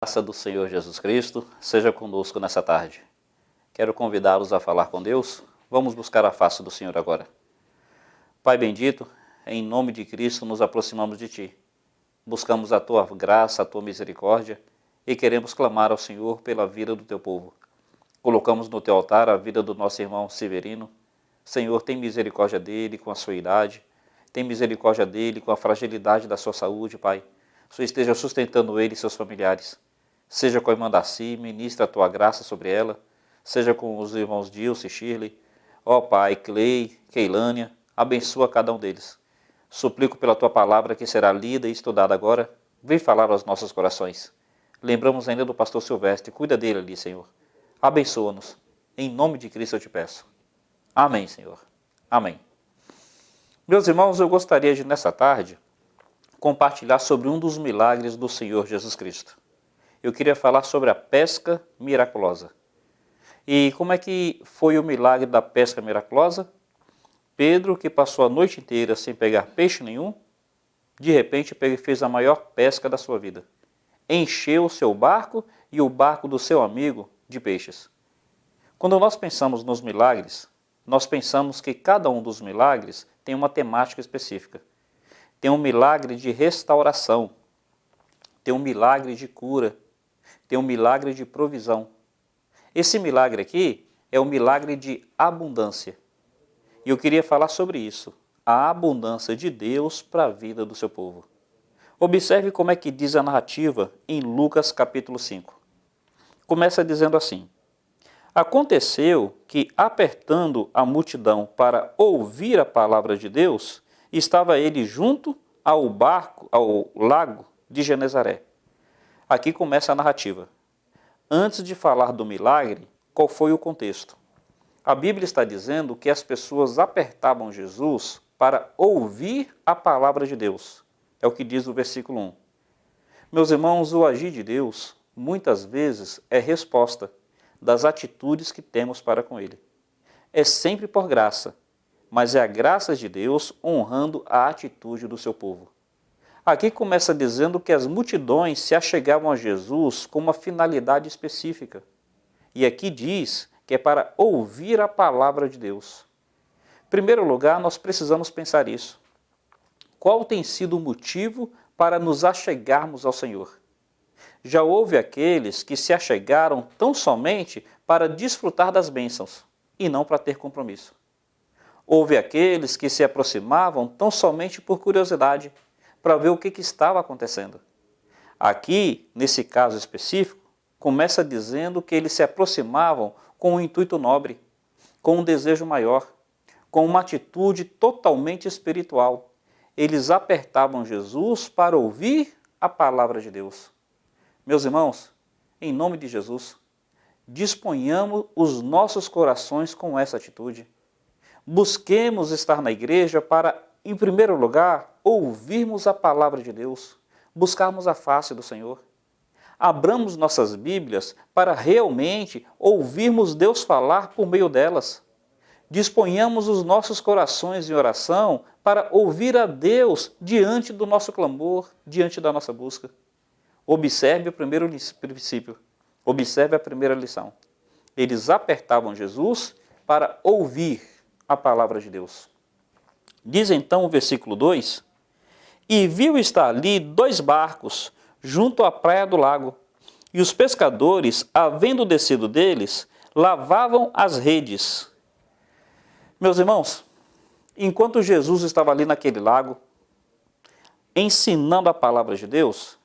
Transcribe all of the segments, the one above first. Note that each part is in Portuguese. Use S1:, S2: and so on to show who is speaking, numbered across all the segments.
S1: Graça do Senhor Jesus Cristo seja conosco nessa tarde. Quero convidá-los a falar com Deus. Vamos buscar a face do Senhor agora. Pai bendito, em nome de Cristo nos aproximamos de Ti. Buscamos a Tua graça, a Tua misericórdia e queremos clamar ao Senhor pela vida do Teu povo. Colocamos no Teu altar a vida do nosso irmão Severino. Senhor, tem misericórdia dele com a sua idade. Tem misericórdia dele com a fragilidade da sua saúde, Pai. O Senhor esteja sustentando ele e seus familiares. Seja com a irmã Darcy, ministra a Tua graça sobre ela. Seja com os irmãos Dilce e Shirley. Ó Pai, Clay, Keilânia, abençoa cada um deles. Suplico pela Tua palavra que será lida e estudada agora. Vem falar aos nossos corações. Lembramos ainda do pastor Silvestre. Cuida dele ali, Senhor. Abençoa-nos. Em nome de Cristo eu te peço. Amém, Senhor. Amém. Meus irmãos, eu gostaria de, nessa tarde, compartilhar sobre um dos milagres do Senhor Jesus Cristo. Eu queria falar sobre a pesca miraculosa. E como é que foi o milagre da pesca miraculosa? Pedro, que passou a noite inteira sem pegar peixe nenhum, de repente fez a maior pesca da sua vida. Encheu o seu barco e o barco do seu amigo de peixes. Quando nós pensamos nos milagres, nós pensamos que cada um dos milagres tem uma temática específica. Tem um milagre de restauração, tem um milagre de cura, tem um milagre de provisão. Esse milagre aqui é o milagre de abundância. E eu queria falar sobre isso, a abundância de Deus para a vida do seu povo. Observe como é que diz a narrativa em Lucas capítulo 5. Começa dizendo assim: aconteceu que, apertando a multidão para ouvir a palavra de Deus, estava ele junto ao lago de Genezaré. Aqui começa a narrativa. Antes de falar do milagre, qual foi o contexto? A Bíblia está dizendo que as pessoas apertavam Jesus para ouvir a palavra de Deus. É o que diz o versículo 1. Meus irmãos, o agir de Deus, muitas vezes, é resposta das atitudes que temos para com Ele. É sempre por graça, mas é a graça de Deus honrando a atitude do seu povo. Aqui começa dizendo que as multidões se achegavam a Jesus com uma finalidade específica. E aqui diz que é para ouvir a palavra de Deus. Em primeiro lugar, nós precisamos pensar isso. Qual tem sido o motivo para nos achegarmos ao Senhor? Já houve aqueles que se achegaram tão somente para desfrutar das bênçãos e não para ter compromisso. Houve aqueles que se aproximavam tão somente por curiosidade, para ver o que estava acontecendo. Aqui, nesse caso específico, começa dizendo que eles se aproximavam com um intuito nobre, com um desejo maior, com uma atitude totalmente espiritual. Eles apertavam Jesus para ouvir a palavra de Deus. Meus irmãos, em nome de Jesus, disponhamos os nossos corações com essa atitude. Busquemos estar na igreja para, em primeiro lugar, ouvirmos a palavra de Deus, buscarmos a face do Senhor. Abramos nossas Bíblias para realmente ouvirmos Deus falar por meio delas. Disponhamos os nossos corações em oração para ouvir a Deus diante do nosso clamor, diante da nossa busca. Observe o primeiro princípio, observe a primeira lição. Eles apertavam Jesus para ouvir a palavra de Deus. Diz então o versículo 2, e viu estar ali 2 barcos junto à praia do lago, e os pescadores, havendo descido deles, lavavam as redes. Meus irmãos, enquanto Jesus estava ali naquele lago, ensinando a palavra de Deus,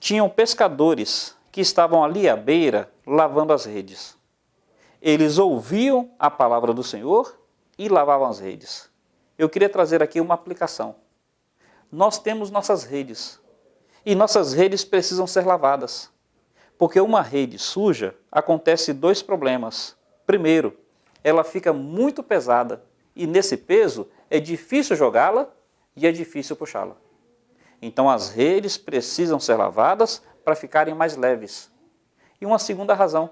S1: tinham pescadores que estavam ali à beira, lavando as redes. Eles ouviam a palavra do Senhor e lavavam as redes. Eu queria trazer aqui uma aplicação. Nós temos nossas redes, e nossas redes precisam ser lavadas. Porque uma rede suja, acontece 2 problemas. Primeiro, ela fica muito pesada, e nesse peso é difícil jogá-la e é difícil puxá-la. Então as redes precisam ser lavadas para ficarem mais leves. E uma segunda razão,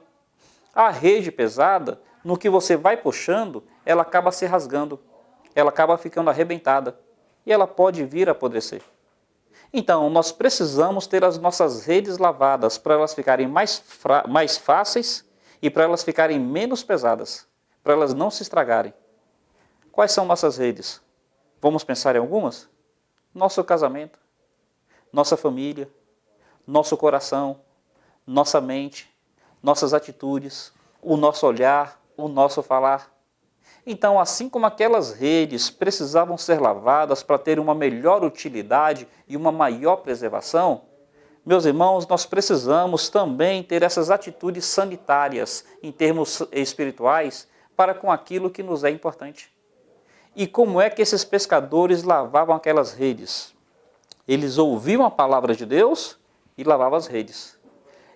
S1: a rede pesada, no que você vai puxando, ela acaba se rasgando, ela acaba ficando arrebentada e ela pode vir a apodrecer. Então, nós precisamos ter as nossas redes lavadas para elas ficarem mais fáceis e para elas ficarem menos pesadas, para elas não se estragarem. Quais são nossas redes? Vamos pensar em algumas? Nosso casamento, nossa família, nosso coração, nossa mente, nossas atitudes, o nosso olhar, o nosso falar. Então, assim como aquelas redes precisavam ser lavadas para ter uma melhor utilidade e uma maior preservação, meus irmãos, nós precisamos também ter essas atitudes sanitárias em termos espirituais para com aquilo que nos é importante. E como é que esses pescadores lavavam aquelas redes? Eles ouviam a palavra de Deus e lavavam as redes.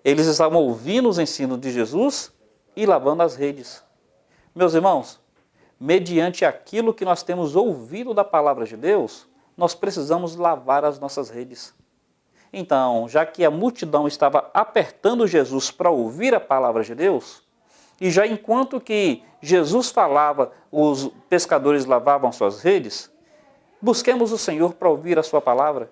S1: Eles estavam ouvindo os ensinos de Jesus e lavando as redes. Meus irmãos, mediante aquilo que nós temos ouvido da palavra de Deus, nós precisamos lavar as nossas redes. Então, já que a multidão estava apertando Jesus para ouvir a palavra de Deus, e já enquanto que Jesus falava, os pescadores lavavam suas redes, busquemos o Senhor para ouvir a sua palavra,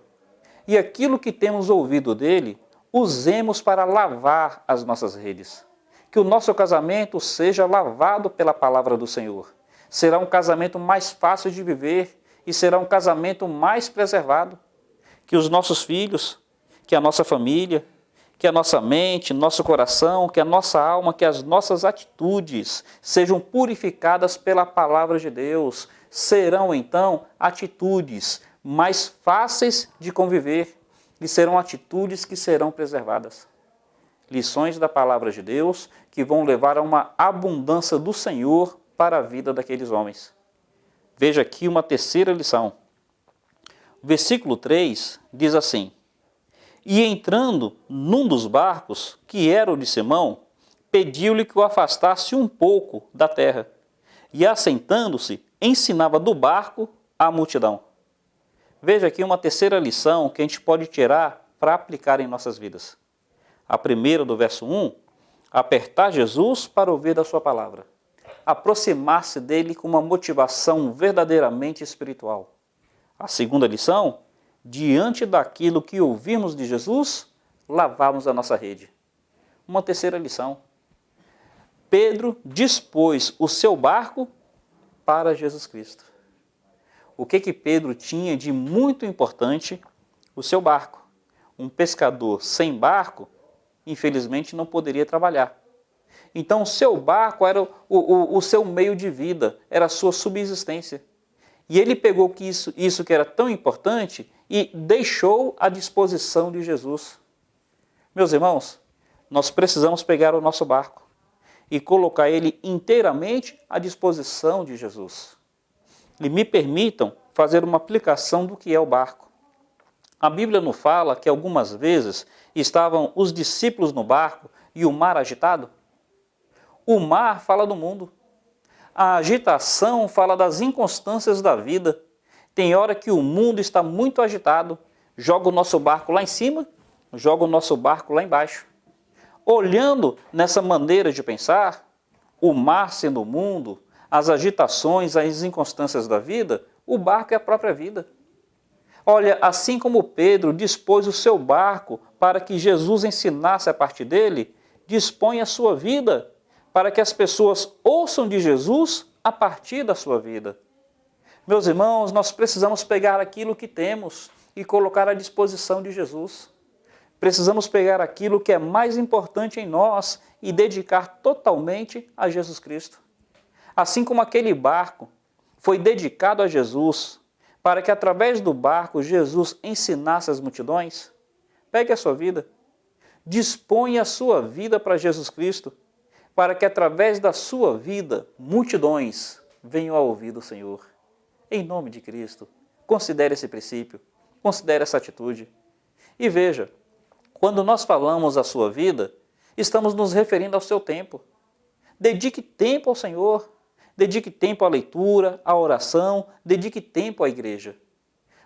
S1: e aquilo que temos ouvido dele, usemos para lavar as nossas redes. Que o nosso casamento seja lavado pela palavra do Senhor. Será um casamento mais fácil de viver e será um casamento mais preservado. Que os nossos filhos, que a nossa família, que a nossa mente, nosso coração, que a nossa alma, que as nossas atitudes sejam purificadas pela palavra de Deus. Serão então atitudes mais fáceis de conviver e serão atitudes que serão preservadas. Lições da palavra de Deus que vão levar a uma abundância do Senhor para a vida daqueles homens. Veja aqui uma terceira lição. O versículo 3 diz assim: E entrando num dos barcos, que era o de Simão, pediu-lhe que o afastasse um pouco da terra. E assentando-se, ensinava do barco à multidão. Veja aqui uma terceira lição que a gente pode tirar para aplicar em nossas vidas. A primeira do verso 1, apertar Jesus para ouvir da sua palavra. Aproximar-se dele com uma motivação verdadeiramente espiritual. A segunda lição, diante daquilo que ouvimos de Jesus, lavarmos a nossa rede. Uma terceira lição, Pedro dispôs o seu barco para Jesus Cristo. O que Pedro tinha de muito importante? O seu barco. Um pescador sem barco, infelizmente, não poderia trabalhar. Então, o seu barco era o seu meio de vida, era a sua subsistência. E ele pegou isso que era tão importante e deixou à disposição de Jesus. Meus irmãos, nós precisamos pegar o nosso barco e colocar ele inteiramente à disposição de Jesus. E me permitam fazer uma aplicação do que é o barco. A Bíblia nos fala que algumas vezes estavam os discípulos no barco e o mar agitado. O mar fala do mundo. A agitação fala das inconstâncias da vida. Tem hora que o mundo está muito agitado, joga o nosso barco lá em cima, joga o nosso barco lá embaixo. Olhando nessa maneira de pensar, o mar sendo o mundo, as agitações, as inconstâncias da vida, o barco é a própria vida. Olha, assim como Pedro dispôs o seu barco para que Jesus ensinasse a partir dele, dispõe a sua vida para que as pessoas ouçam de Jesus a partir da sua vida. Meus irmãos, nós precisamos pegar aquilo que temos e colocar à disposição de Jesus. Precisamos pegar aquilo que é mais importante em nós e dedicar totalmente a Jesus Cristo. Assim como aquele barco foi dedicado a Jesus, para que através do barco Jesus ensinasse as multidões, pegue a sua vida, disponha a sua vida para Jesus Cristo, para que através da sua vida multidões venham a ouvir do Senhor. Em nome de Cristo, considere esse princípio, considere essa atitude. E veja, quando nós falamos a sua vida, estamos nos referindo ao seu tempo. Dedique tempo ao Senhor, dedique tempo à leitura, à oração, dedique tempo à igreja.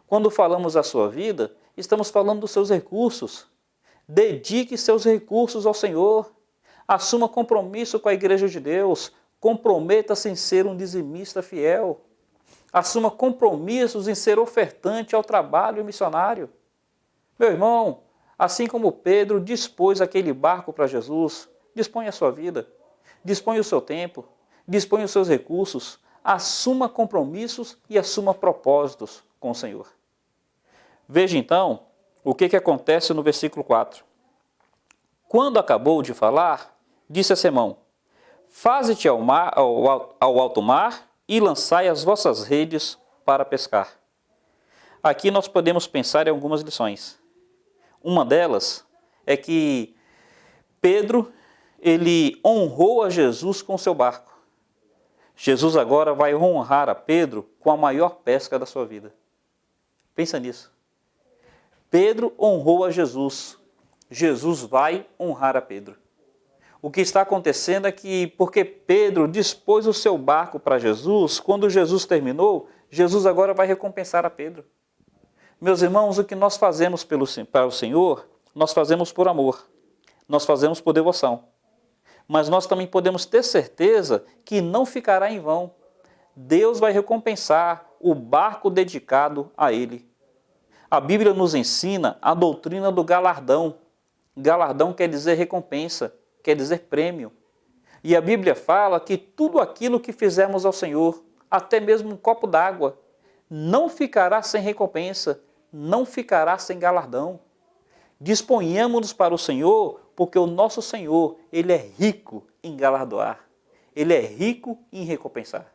S1: Quando falamos a sua vida, estamos falando dos seus recursos. Dedique seus recursos ao Senhor. Assuma compromisso com a igreja de Deus. Comprometa-se em ser um dizimista fiel. Assuma compromissos em ser ofertante ao trabalho missionário. Meu irmão, assim como Pedro dispôs aquele barco para Jesus, dispõe a sua vida, dispõe o seu tempo, dispõe os seus recursos, assuma compromissos e assuma propósitos com o Senhor. Veja então o que acontece no versículo 4. Quando acabou de falar, disse a Simão: Faze-te ao alto mar e lançai as vossas redes para pescar. Aqui nós podemos pensar em algumas lições. Uma delas é que Pedro, ele honrou a Jesus com seu barco. Jesus agora vai honrar a Pedro com a maior pesca da sua vida. Pensa nisso. Pedro honrou a Jesus. Jesus vai honrar a Pedro. O que está acontecendo é que, porque Pedro dispôs o seu barco para Jesus, quando Jesus terminou, Jesus agora vai recompensar a Pedro. Meus irmãos, o que nós fazemos para o Senhor, nós fazemos por amor, nós fazemos por devoção. Mas nós também podemos ter certeza que não ficará em vão. Deus vai recompensar o barco dedicado a Ele. A Bíblia nos ensina a doutrina do galardão. Galardão quer dizer recompensa, quer dizer prêmio. E a Bíblia fala que tudo aquilo que fizermos ao Senhor, até mesmo um copo d'água, não ficará sem recompensa, não ficará sem galardão. Disponhamos-nos para o Senhor, porque o nosso Senhor, Ele é rico em galardoar. Ele é rico em recompensar.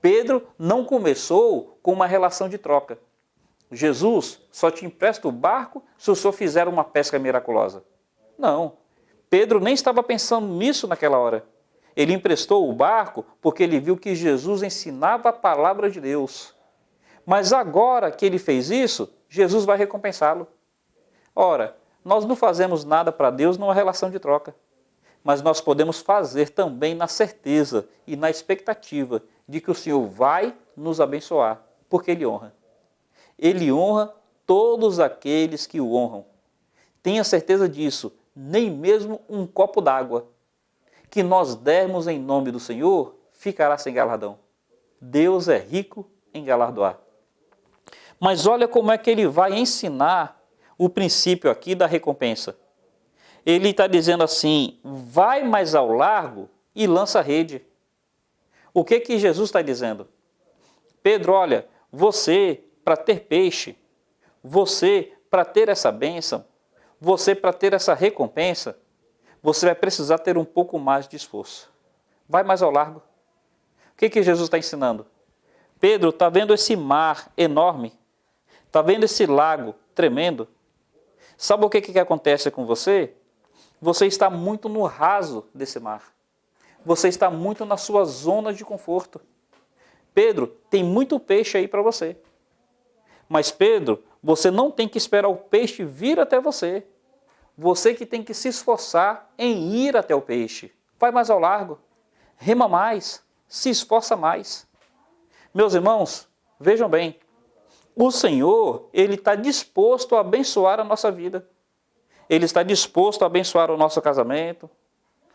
S1: Pedro não começou com uma relação de troca. Jesus só te empresta o barco se o Senhor fizer uma pesca miraculosa. Não. Pedro nem estava pensando nisso naquela hora. Ele emprestou o barco porque ele viu que Jesus ensinava a palavra de Deus. Mas agora que ele fez isso, Jesus vai recompensá-lo. Ora, nós não fazemos nada para Deus numa relação de troca. Mas nós podemos fazer também na certeza e na expectativa de que o Senhor vai nos abençoar, porque Ele honra. Ele honra todos aqueles que o honram. Tenha certeza disso, nem mesmo um copo d'água que nós dermos em nome do Senhor ficará sem galardão. Deus é rico em galardoar. Mas olha como é que ele vai ensinar o princípio aqui da recompensa. Ele está dizendo assim: vai mais ao largo e lança a rede. O que Jesus está dizendo? Pedro, olha, você para ter peixe, você para ter essa bênção, você para ter essa recompensa, você vai precisar ter um pouco mais de esforço. Vai mais ao largo. O que Jesus está ensinando? Pedro, está vendo esse mar enorme? Está vendo esse lago tremendo? Sabe o que acontece com você? Você está muito no raso desse mar. Você está muito na sua zona de conforto. Pedro, tem muito peixe aí para você. Mas Pedro, você não tem que esperar o peixe vir até você. Você que tem que se esforçar em ir até o peixe. Vai mais ao largo. Rema mais. Se esforça mais. Meus irmãos, vejam bem. O Senhor, Ele está disposto a abençoar a nossa vida. Ele está disposto a abençoar o nosso casamento,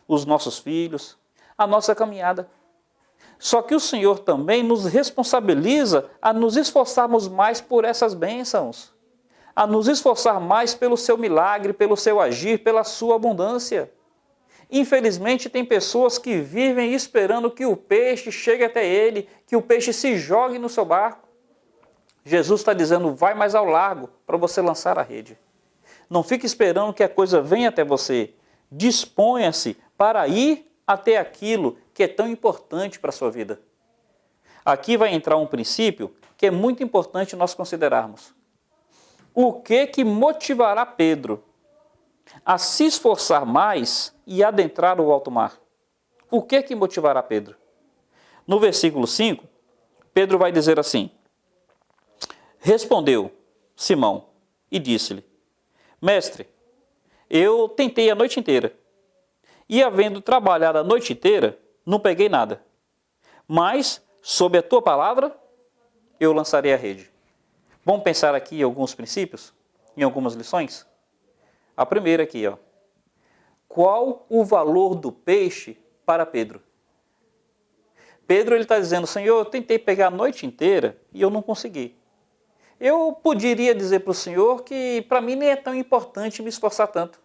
S1: os nossos filhos, a nossa caminhada. Só que o Senhor também nos responsabiliza a nos esforçarmos mais por essas bênçãos, a nos esforçar mais pelo seu milagre, pelo seu agir, pela sua abundância. Infelizmente, tem pessoas que vivem esperando que o peixe chegue até ele, que o peixe se jogue no seu barco. Jesus está dizendo, vai mais ao largo para você lançar a rede. Não fique esperando que a coisa venha até você. Disponha-se para ir até aquilo que é tão importante para a sua vida. Aqui vai entrar um princípio que é muito importante nós considerarmos. O que motivará Pedro a se esforçar mais e adentrar o alto mar? O que motivará Pedro? No versículo 5, Pedro vai dizer assim: respondeu Simão e disse-lhe: Mestre, eu tentei a noite inteira, e havendo trabalhado a noite inteira, não peguei nada. Mas, sob a tua palavra, eu lançarei a rede. Vamos pensar aqui em alguns princípios, em algumas lições? A primeira aqui, ó. Qual o valor do peixe para Pedro? Pedro está dizendo, Senhor, eu tentei pegar a noite inteira e eu não consegui. eu poderia dizer para o senhor que para mim nem é tão importante me esforçar tanto.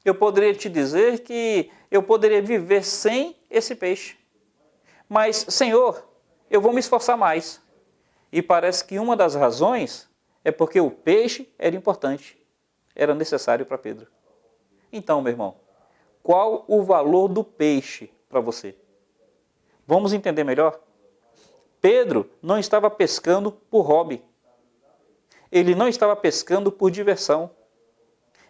S1: Eu poderia te dizer que eu poderia viver sem esse peixe. Mas, Senhor, eu vou me esforçar mais. E parece que uma das razões é porque o peixe era importante, era necessário para Pedro. Então, meu irmão, qual o valor do peixe para você? Vamos entender melhor? Pedro não estava pescando por hobby. Ele não estava pescando por diversão.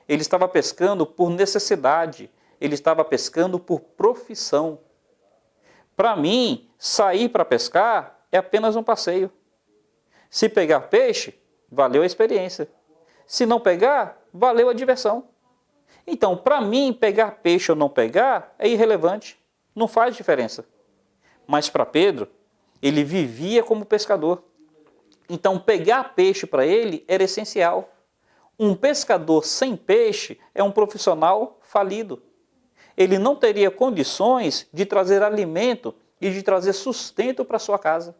S1: Ele estava pescando por necessidade. Ele estava pescando por profissão. Para mim, sair para pescar é apenas um passeio. Se pegar peixe, valeu a experiência. Se não pegar, valeu a diversão. Então, para mim, pegar peixe ou não pegar é irrelevante. Não faz diferença. Mas para Pedro, ele vivia como pescador. Então, pegar peixe para ele era essencial. Um pescador sem peixe é um profissional falido. Ele não teria condições de trazer alimento e de trazer sustento para sua casa.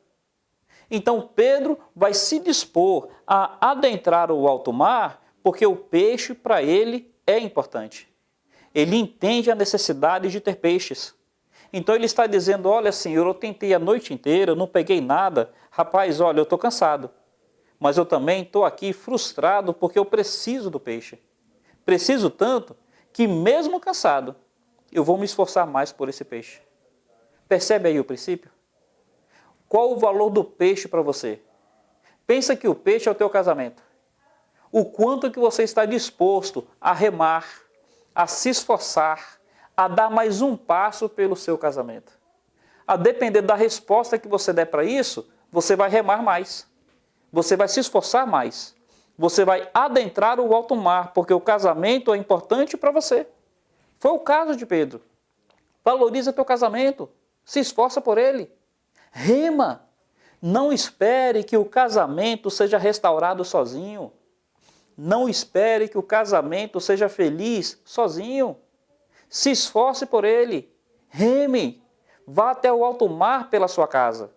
S1: Então Pedro vai se dispor a adentrar o alto mar, porque o peixe para ele é importante. Ele entende a necessidade de ter peixes. Então ele está dizendo, olha Senhor, eu tentei a noite inteira, não peguei nada. Rapaz, olha, eu estou cansado. Mas eu também estou aqui frustrado porque eu preciso do peixe. Preciso tanto que mesmo cansado, eu vou me esforçar mais por esse peixe. Percebe aí o princípio? Qual o valor do peixe para você? Pensa que o peixe é o teu casamento. O quanto que você está disposto a remar, a se esforçar, a dar mais um passo pelo seu casamento. A depender da resposta que você der para isso, você vai remar mais. Você vai se esforçar mais. Você vai adentrar o alto mar, porque o casamento é importante para você. Foi o caso de Pedro. Valoriza teu casamento. Se esforça por ele. Rema. Não espere que o casamento seja restaurado sozinho. Não espere que o casamento seja feliz sozinho. Se esforce por ele. Reme. Vá até o alto mar pela sua casa.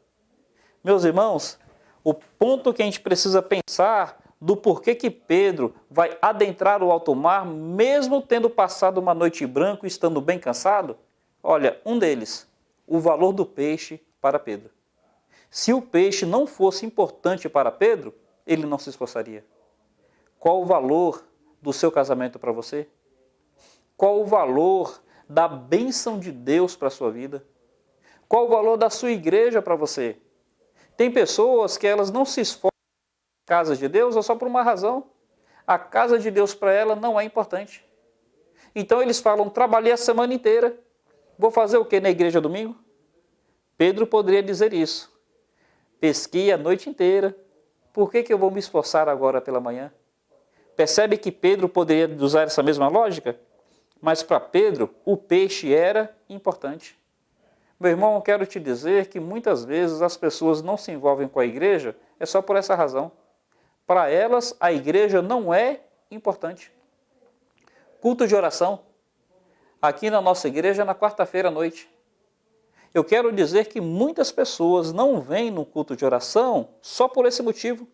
S1: Meus irmãos, o ponto que a gente precisa pensar do porquê que Pedro vai adentrar o alto mar, mesmo tendo passado uma noite em branco e estando bem cansado, olha, um deles, o valor do peixe para Pedro. Se o peixe não fosse importante para Pedro, ele não se esforçaria. Qual o valor do seu casamento para você? Qual o valor da bênção de Deus para a sua vida? Qual o valor da sua igreja para você? Tem pessoas que elas não se esforçam na casa de Deus só por uma razão. A casa de Deus para ela não é importante. Então eles falam, trabalhei a semana inteira. Vou fazer o que na igreja domingo? Pedro poderia dizer isso. Pesquei a noite inteira. Por que eu vou me esforçar agora pela manhã? Percebe que Pedro poderia usar essa mesma lógica? Mas para Pedro, o peixe era importante. Meu irmão, eu quero te dizer que muitas vezes as pessoas não se envolvem com a igreja, é só por essa razão. Para elas, a igreja não é importante. Culto de oração. Aqui na nossa igreja, na quarta-feira à noite. Eu quero dizer que muitas pessoas não vêm no culto de oração só por esse motivo.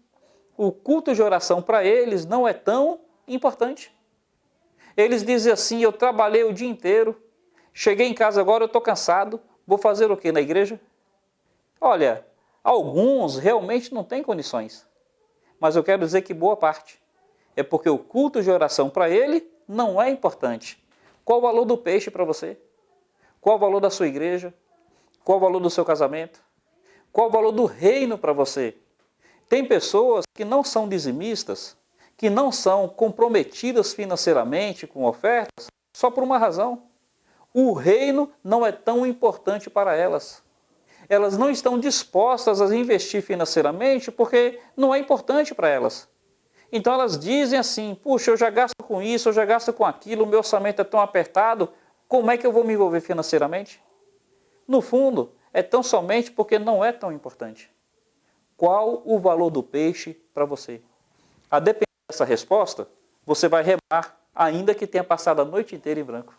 S1: O culto de oração para eles não é tão importante. Eles dizem assim, eu trabalhei o dia inteiro, cheguei em casa agora, eu estou cansado, vou fazer o que na igreja? Olha, alguns realmente não têm condições, mas eu quero dizer que boa parte. É porque o culto de oração para ele não é importante. Qual o valor do peixe para você? Qual o valor da sua igreja? Qual o valor do seu casamento? Qual o valor do reino para você? Tem pessoas que não são dizimistas, que não são comprometidas financeiramente com ofertas, só por uma razão. O reino não é tão importante para elas. Elas não estão dispostas a investir financeiramente porque não é importante para elas. Então elas dizem assim, puxa, eu já gasto com isso, eu já gasto com aquilo, o meu orçamento é tão apertado, como é que eu vou me envolver financeiramente? No fundo, é tão somente porque não é tão importante. Qual o valor do peixe para você? A depender dessa resposta, você vai remar, ainda que tenha passado a noite inteira em branco.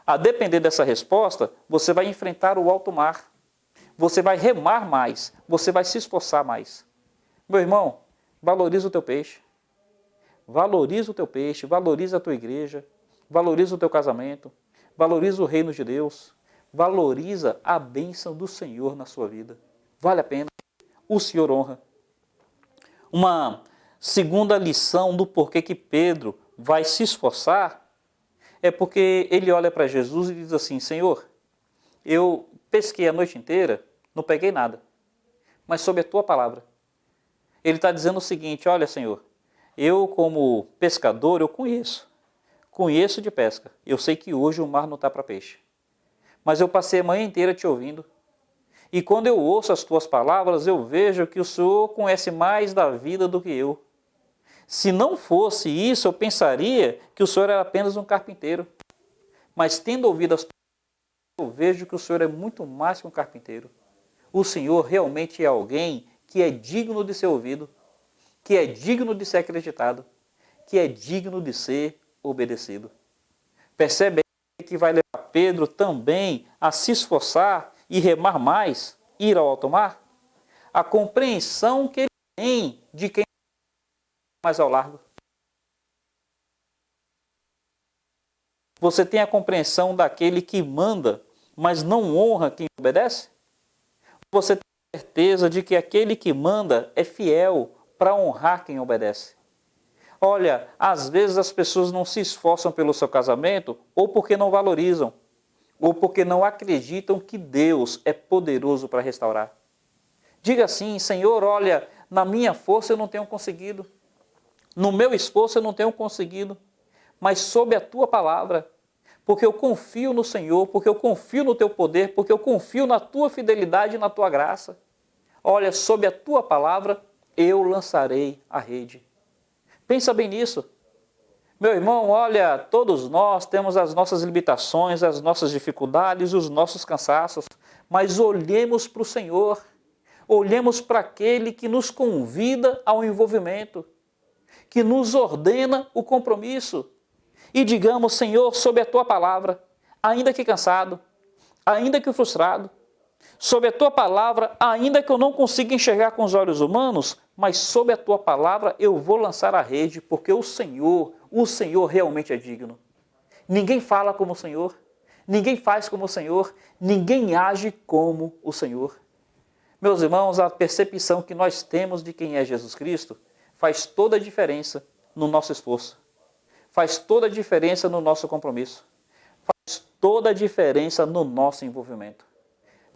S1: A depender dessa resposta, você vai enfrentar o alto mar. Você vai remar mais, você vai se esforçar mais. Meu irmão, Valoriza o teu peixe. Valoriza o teu peixe, valoriza a tua igreja, valoriza o teu casamento, valoriza o reino de Deus, valoriza a bênção do Senhor na sua vida. Vale a pena. O Senhor honra. Uma segunda lição do porquê que Pedro vai se esforçar é porque ele olha para Jesus e diz assim: Senhor, eu pesquei a noite inteira, não peguei nada, mas sob a tua palavra. Ele está dizendo o seguinte: olha, Senhor, eu como pescador, eu conheço de pesca. Eu sei que hoje o mar não está para peixe, mas eu passei a manhã inteira te ouvindo. E quando eu ouço as tuas palavras, eu vejo que o Senhor conhece mais da vida do que eu. Se não fosse isso, eu pensaria que o Senhor era apenas um carpinteiro. Mas tendo ouvido as tuas palavras, eu vejo que o Senhor é muito mais que um carpinteiro. O Senhor realmente é alguém que é digno de ser ouvido, que é digno de ser acreditado, que é digno de ser obedecido. Percebe que vai levar Pedro também a se esforçar e remar mais, ir ao alto mar? A compreensão que ele tem de quem é mais ao largo. Você tem a compreensão daquele que manda, mas não honra quem obedece? Você tem a certeza de que aquele que manda é fiel para honrar quem obedece? Olha, às vezes as pessoas não se esforçam pelo seu casamento ou porque não valorizam, ou porque não acreditam que Deus é poderoso para restaurar. Diga assim: Senhor, olha, na minha força eu não tenho conseguido, no meu esforço eu não tenho conseguido, mas sob a tua palavra, porque eu confio no Senhor, porque eu confio no teu poder, porque eu confio na tua fidelidade e na tua graça. Olha, sob a tua palavra eu lançarei a rede. Pensa bem nisso. Meu irmão, olha, todos nós temos as nossas limitações, as nossas dificuldades, os nossos cansaços, mas olhemos para o Senhor, olhemos para aquele que nos convida ao envolvimento, que nos ordena o compromisso, e digamos: Senhor, sob a tua palavra, ainda que cansado, ainda que frustrado, sob a tua palavra, ainda que eu não consiga enxergar com os olhos humanos, mas sob a tua palavra eu vou lançar a rede, porque o Senhor realmente é digno. Ninguém fala como o Senhor, ninguém faz como o Senhor, ninguém age como o Senhor. Meus irmãos, a percepção que nós temos de quem é Jesus Cristo faz toda a diferença no nosso esforço, faz toda a diferença no nosso compromisso, faz toda a diferença no nosso envolvimento.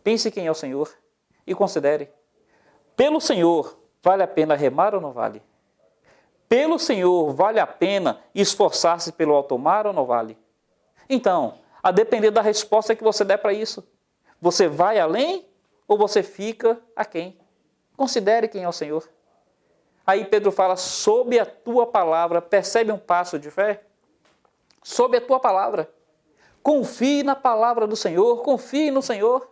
S1: Pense quem é o Senhor e considere: pelo Senhor vale a pena remar ou não vale? Pelo Senhor vale a pena esforçar-se pelo alto mar ou não vale? Então, a depender da resposta que você der para isso, você vai além ou você fica aquém? Considere quem é o Senhor. Aí Pedro fala: sob a tua palavra. Percebe um passo de fé? Sob a tua palavra. Confie na palavra do Senhor, confie no Senhor.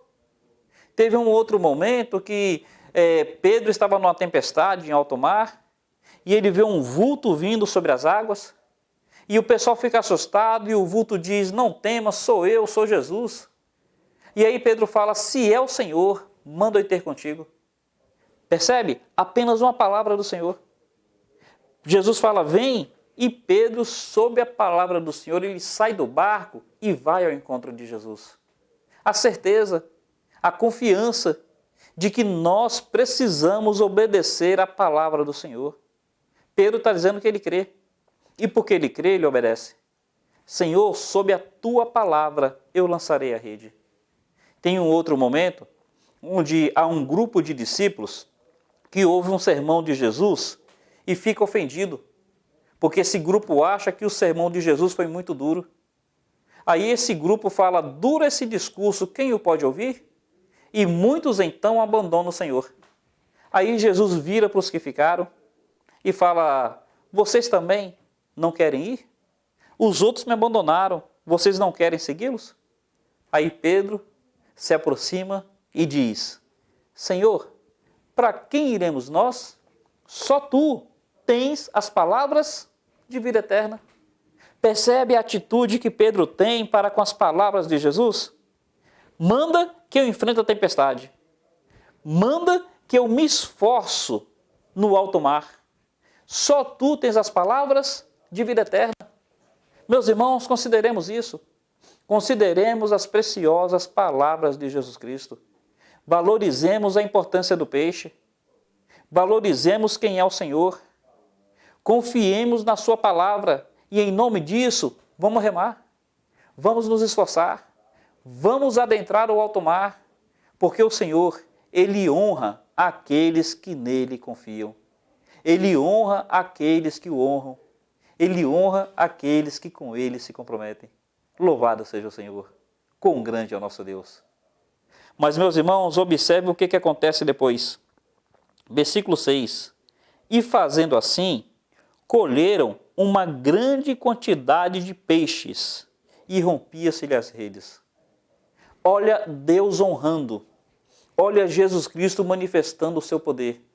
S1: Teve um outro momento que Pedro estava numa tempestade em alto mar, e ele vê um vulto vindo sobre as águas, e o pessoal fica assustado, e o vulto diz: não temas, sou eu, sou Jesus. E aí Pedro fala: se é o Senhor, manda eu ter contigo. Percebe? Apenas uma palavra do Senhor. Jesus fala: vem, e Pedro, sob a palavra do Senhor, ele sai do barco e vai ao encontro de Jesus. A certeza, a confiança de que nós precisamos obedecer à palavra do Senhor. Pedro está dizendo que ele crê. E porque ele crê, ele obedece. Senhor, sob a tua palavra eu lançarei a rede. Tem um outro momento onde há um grupo de discípulos que ouve um sermão de Jesus e fica ofendido, porque esse grupo acha que o sermão de Jesus foi muito duro. Aí esse grupo fala: duro esse discurso, quem o pode ouvir? E muitos então abandonam o Senhor. Aí Jesus vira para os que ficaram e fala: vocês também não querem ir? Os outros me abandonaram, vocês não querem segui-los? Aí Pedro se aproxima e diz: Senhor, para quem iremos nós? Só tu tens as palavras de vida eterna. Percebe a atitude que Pedro tem para com as palavras de Jesus? Manda que eu enfrente a tempestade. Manda que eu me esforço no alto mar. Só tu tens as palavras de vida eterna. Meus irmãos, consideremos isso. Consideremos as preciosas palavras de Jesus Cristo. Valorizemos a importância do peixe. Valorizemos quem é o Senhor. Confiemos na sua palavra e em nome disso, vamos remar. Vamos nos esforçar. Vamos adentrar o alto mar, porque o Senhor, Ele honra aqueles que nele confiam. Ele honra aqueles que o honram. Ele honra aqueles que com Ele se comprometem. Louvado seja o Senhor. Quão grande é o nosso Deus. Mas, meus irmãos, observe o que acontece depois. Versículo 6. E fazendo assim, colheram uma grande quantidade de peixes e rompia-se-lhe as redes. Olha Deus honrando. Olha Jesus Cristo manifestando o seu poder.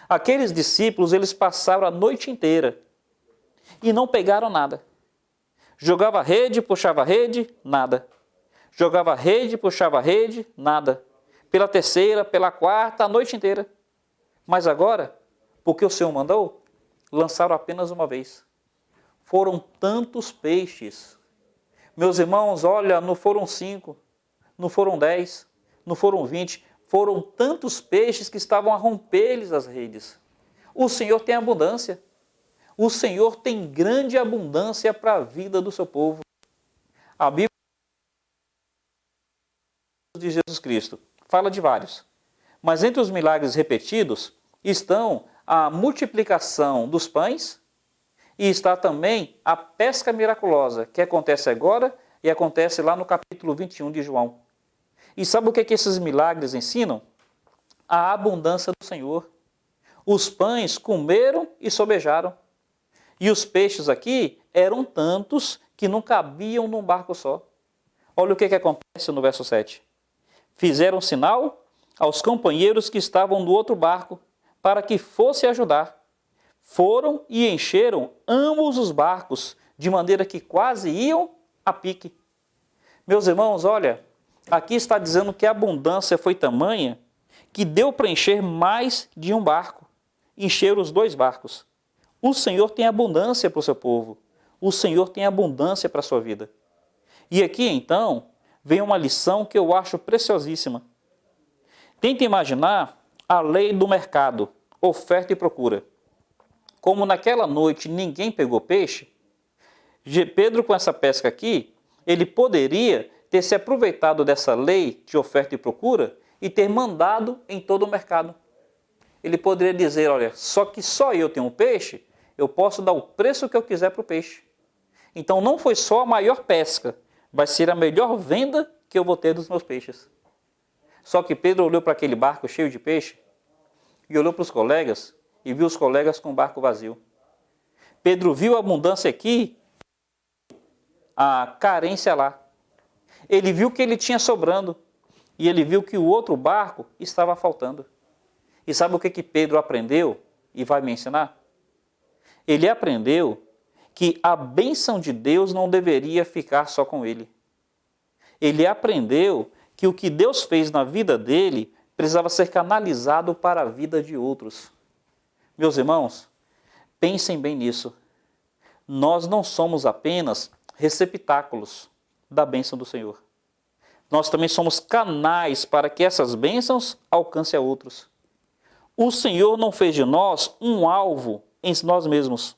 S1: Aqueles discípulos, eles passaram a noite inteira e não pegaram nada. Jogava rede, puxava rede, nada. Jogava rede, puxava rede, nada. Pela terceira, pela quarta, a noite inteira. Mas agora, porque o Senhor mandou, lançaram apenas uma vez. Foram tantos peixes. Meus irmãos, olha, não foram 5, não foram 10, não foram 20. Foram tantos peixes que estavam a romper-lhes as redes. O Senhor tem abundância. O Senhor tem grande abundância para a vida do seu povo. A Bíblia de Jesus Cristo fala de vários. Mas entre os milagres repetidos estão a multiplicação dos pães e está também a pesca miraculosa, que acontece agora e acontece lá no capítulo 21 de João. E sabe o que esses milagres ensinam? A abundância do Senhor. Os pães comeram e sobejaram. E os peixes aqui eram tantos que não cabiam num barco só. Olha o que acontece no verso 7. Fizeram sinal aos companheiros que estavam no outro barco, para que fosse ajudar. Foram e encheram ambos os barcos, de maneira que quase iam a pique. Meus irmãos, olha, aqui está dizendo que a abundância foi tamanha que deu para encher mais de um barco. Encher os 2 barcos. O Senhor tem abundância para o seu povo. O Senhor tem abundância para a sua vida. E aqui, então, vem uma lição que eu acho preciosíssima. Tente imaginar a lei do mercado, oferta e procura. Como naquela noite ninguém pegou peixe, Pedro, com essa pesca aqui, ele poderia ter se aproveitado dessa lei de oferta e procura e ter mandado em todo o mercado. Ele poderia dizer, olha, só eu tenho peixe, eu posso dar o preço que eu quiser para o peixe. Então não foi só a maior pesca, vai ser a melhor venda que eu vou ter dos meus peixes. Só que Pedro olhou para aquele barco cheio de peixe e olhou para os colegas e viu os colegas com o barco vazio. Pedro viu a abundância aqui, a carência lá. Ele viu que ele tinha sobrando e ele viu que o outro barco estava faltando. E sabe o que Pedro aprendeu e vai me ensinar? Ele aprendeu que a bênção de Deus não deveria ficar só com ele. Ele aprendeu que o que Deus fez na vida dele precisava ser canalizado para a vida de outros. Meus irmãos, pensem bem nisso. Nós não somos apenas receptáculos da bênção do Senhor. Nós também somos canais para que essas bênçãos alcancem a outros. O Senhor não fez de nós um alvo em nós mesmos.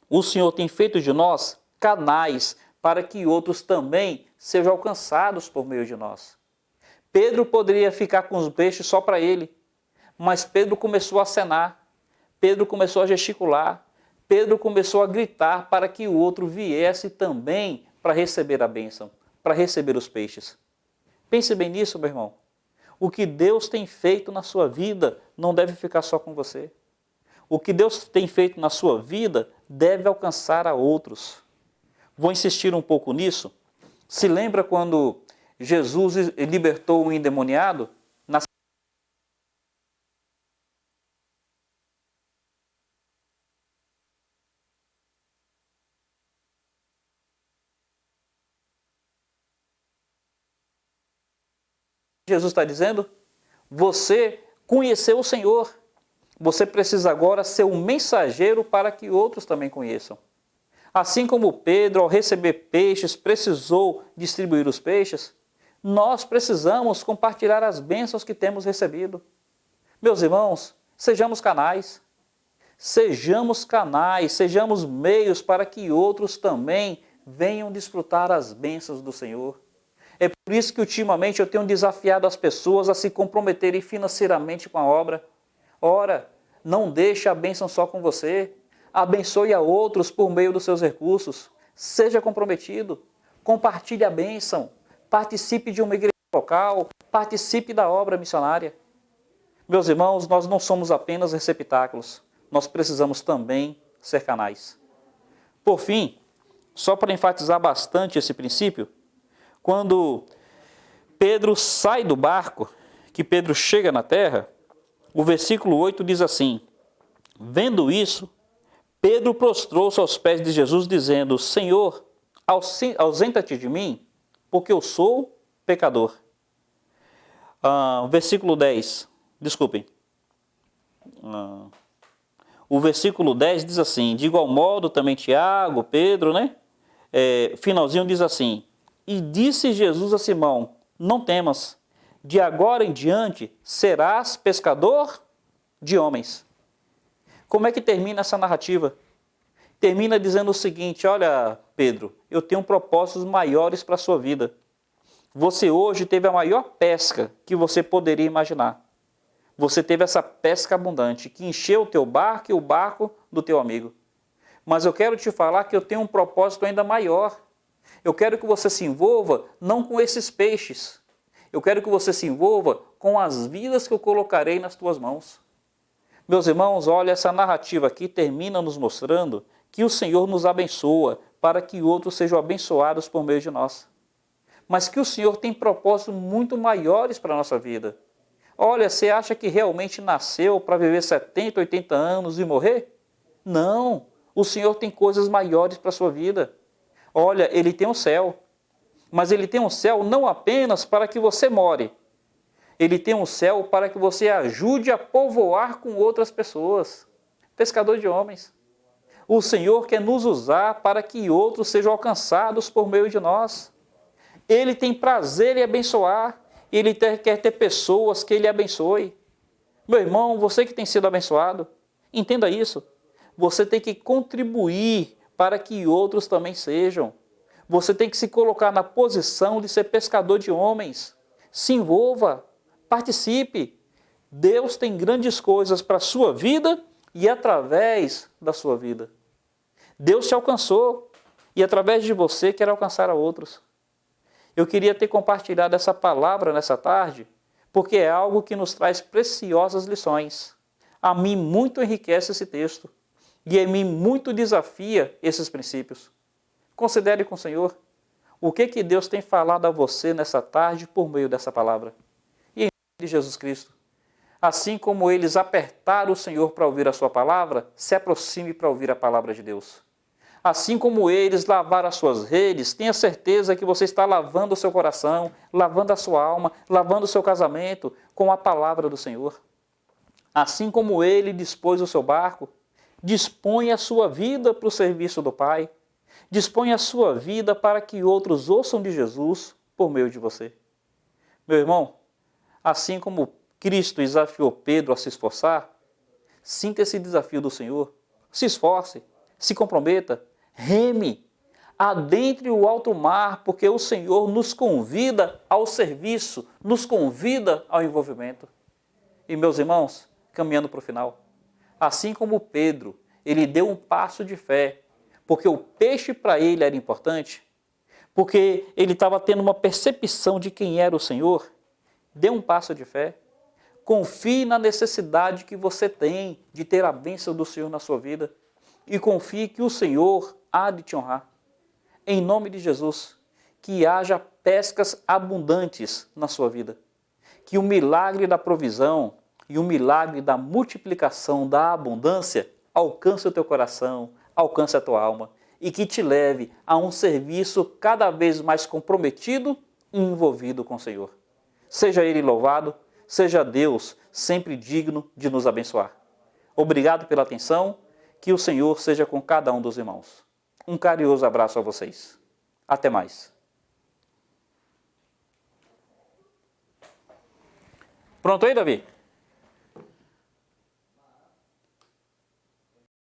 S1: O Senhor tem feito de nós canais para que outros também sejam alcançados por meio de nós. Pedro poderia ficar com os peixes só para ele, mas Pedro começou a acenar, Pedro começou a gesticular, Pedro começou a gritar para que o outro viesse também para receber a bênção, para receber os peixes. Pense bem nisso, meu irmão. O que Deus tem feito na sua vida não deve ficar só com você. O que Deus tem feito na sua vida deve alcançar a outros. Vou insistir um pouco nisso. Se lembra quando Jesus libertou um endemoniado? Jesus está dizendo, você conheceu o Senhor, Você precisa agora ser um mensageiro para que outros também conheçam. Assim como Pedro, ao receber peixes, precisou distribuir os peixes, nós precisamos compartilhar as bênçãos que temos recebido. Meus irmãos, sejamos canais. Sejamos canais, sejamos meios para que outros também venham desfrutar as bênçãos do Senhor. É por isso que ultimamente eu tenho desafiado as pessoas a se comprometerem financeiramente com a obra. Ora, não deixe a bênção só com você. Abençoe a outros por meio dos seus recursos. Seja comprometido. Compartilhe a bênção. Participe de uma igreja local. Participe da obra missionária. Meus irmãos, nós não somos apenas receptáculos. Nós precisamos também ser canais. Por fim, só para enfatizar bastante esse princípio, quando Pedro sai do barco, que Pedro chega na terra, o versículo 8 diz assim: vendo isso, Pedro prostrou-se aos pés de Jesus, dizendo: Senhor, ausenta-te de mim, porque eu sou pecador. Versículo 10, desculpem. O versículo 10 diz assim: de igual modo também Tiago, Pedro, finalzinho diz assim: e disse Jesus a Simão: não temas, de agora em diante serás pescador de homens. Como é que termina essa narrativa? Termina dizendo o seguinte: olha, Pedro, eu tenho propósitos maiores para a sua vida. Você hoje teve a maior pesca que você poderia imaginar. Você teve essa pesca abundante que encheu o teu barco e o barco do teu amigo. Mas eu quero te falar que eu tenho um propósito ainda maior. Eu quero que você se envolva não com esses peixes. Eu quero que você se envolva com as vidas que eu colocarei nas tuas mãos. Meus irmãos, olha, essa narrativa aqui termina nos mostrando que o Senhor nos abençoa para que outros sejam abençoados por meio de nós. Mas que o Senhor tem propósitos muito maiores para a nossa vida. Olha, você acha que realmente nasceu para viver 70, 80 anos e morrer? Não, o Senhor tem coisas maiores para a sua vida. Olha, Ele tem um céu, mas Ele tem um céu não apenas para que você more. Ele tem um céu para que você ajude a povoar com outras pessoas. Pescador de homens. O Senhor quer nos usar para que outros sejam alcançados por meio de nós. Ele tem prazer em abençoar. Ele quer ter pessoas que Ele abençoe. Meu irmão, você que tem sido abençoado, entenda isso. Você tem que contribuir para que outros também sejam. Você tem que se colocar na posição de ser pescador de homens. Se envolva, participe. Deus tem grandes coisas para a sua vida e através da sua vida. Deus te alcançou e através de você quer alcançar a outros. Eu queria ter compartilhado essa palavra nessa tarde, porque é algo que nos traz preciosas lições. A mim muito enriquece esse texto e a mim muito desafia esses princípios. Considere com o Senhor o que Deus tem falado a você nessa tarde por meio dessa palavra. E em nome de Jesus Cristo, assim como eles apertaram o Senhor para ouvir a sua palavra, se aproxime para ouvir a palavra de Deus. Assim como eles lavaram as suas redes, tenha certeza que você está lavando o seu coração, lavando a sua alma, lavando o seu casamento com a palavra do Senhor. Assim como ele dispôs o seu barco, dispõe a sua vida para o serviço do Pai. Dispõe a sua vida para que outros ouçam de Jesus por meio de você. Meu irmão, assim como Cristo desafiou Pedro a se esforçar, sinta esse desafio do Senhor. Se esforce, se comprometa, reme, adentre o alto mar, porque o Senhor nos convida ao serviço, nos convida ao envolvimento. E meus irmãos, caminhando para o final, assim como Pedro, ele deu um passo de fé, porque o peixe para ele era importante, porque ele estava tendo uma percepção de quem era o Senhor, dê um passo de fé. Confie na necessidade que você tem de ter a bênção do Senhor na sua vida e confie que o Senhor há de te honrar. Em nome de Jesus, que haja pescas abundantes na sua vida, que o milagre da provisão e o milagre da multiplicação da abundância alcance o teu coração, alcance a tua alma e que te leve a um serviço cada vez mais comprometido e envolvido com o Senhor. Seja Ele louvado, seja Deus sempre digno de nos abençoar. Obrigado pela atenção, que o Senhor seja com cada um dos irmãos. Um carinhoso abraço a vocês. Até mais. Pronto aí, Davi?